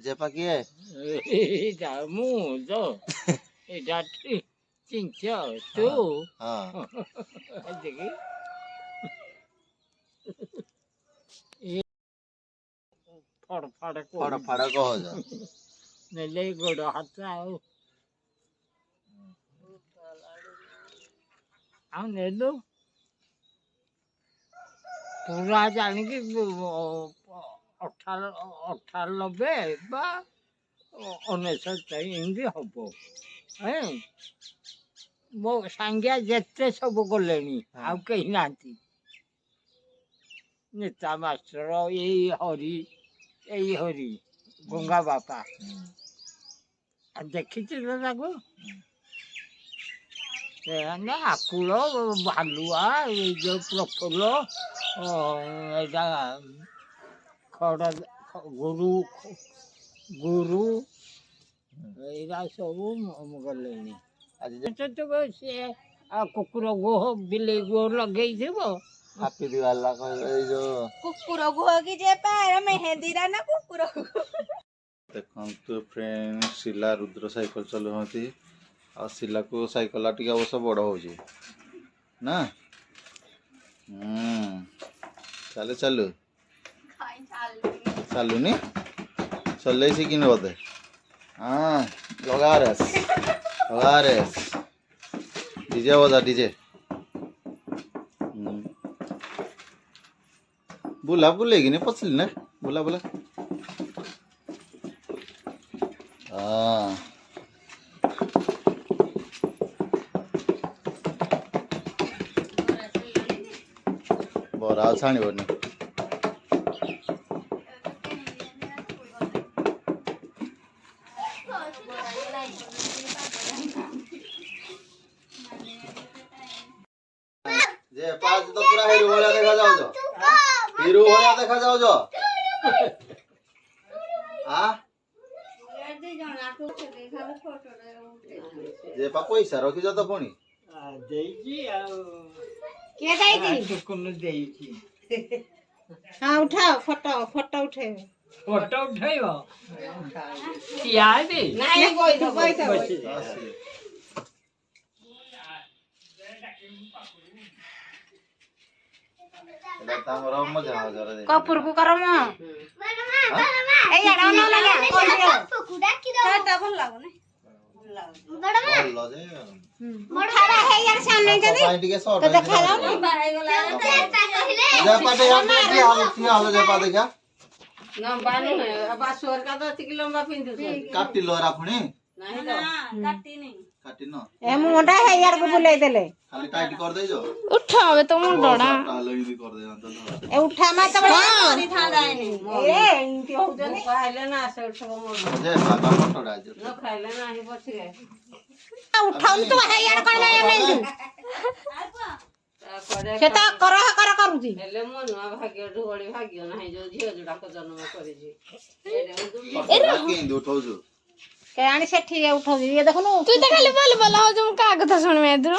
जेपा किए एटा मु जो एटा चिंचो तू हां देखि ए फड़ फड़ को फड़ फड़ कह जा नेले गोड़ हाथ आउ आ नेलो पूरा जानी कि 98 बा 99 ଏମିତି ହବ ମୋ ସାଙ୍ଗିଆ ଯେତେ ସବୁ ଗଲେଣି ଆଉ କେହି ନାହାନ୍ତି ନେତା ମାଷ୍ଟର ଏଇ ହରି ଗଙ୍ଗା ବାପା ଦେଖିଛି ତ ତାକୁ ନା ଆକୁଳ ଭାଲୁଆ ଏଇ ଯୋଉ ପ୍ରଫୁଲ୍ଲ ଏଇଟା ଖଡ଼ ଗୁରୁ ଗୁରୁ ଏଇଟା ସବୁ ଗଲେଣି ସେ କୁକୁର ଗୁହ ବିଲେଇ ଗୁହ ଲଗେଇଥିବ ହାପି ଦିୱାଲା ଏଇ ଯୋ କୁକୁର ଗୁହ କି ଯେ ପାର ମେହେନ୍ଦୀରା ନା କୁକୁର देखु फ्रेंड शिला रुद्र साइकिल चलाती आ शिला को साइकिल टी अवश्य बड़ हो ना चले चलु चलुनी चल शिखिन बोधे हाँ लगा रेस डीजे बजा डीजे बुला बुलेगी नहीं पचली ना बुला बुला बरा छाणी बनी जे पाँच तो पूरा हीरो भलिया देखा जाऊ जो हीरो भलिया देखा जाऊ जो आ जे पा पैसा रखी जा तो पुणी ଦେଇଛି ଆଉ କିଏ ଦେଇଛି ଟୁକୁନ ଦେଇଛି ହଁ ଉଠାଅ ଫଟୋ ଉଠେଇବ ଫଟୋ ଉଠେଇବ ଠିଆ ହେବି ନାଇଁ ବଇଥ तामर मजा आ जरा दे कपूर को करो म ए यार न लगा ता भल लागो ने बड़ा बोल जे बड़ा है यार सामने के पाई टिके शॉर्ट तो देखा जाओ नहीं बाहर गला जा पाटे हम की हाल जे पा देखा लंबा नहीं है अब सोर का 10 किलो लंबा पिंदु काटी लो राखुनी नहीं तो काटी नहीं काटी न ए मुंडा है यार को बुलाई देले खाली टाइट कर दे जो उठावे तो मुंडा टालो इदी कर दे ए उठा मा तो बड़ी था जाए नहीं ए इनती हो जने खाइले ना से उठो मोर जे बाबा फटोडा जो न खाइले ना ही बच गए उठाउन तो है यार कोन में मेंदु सेता कर करूची हेले मन भाग्य ढोड़ी भाग्य नाही जो झियो जुडा को जन्म करी जी ए के उठाउ जो के आनी सेठी उठाउ ये देखनु तू तो खाली बोल बोल हो जो का कथा सुन में इधर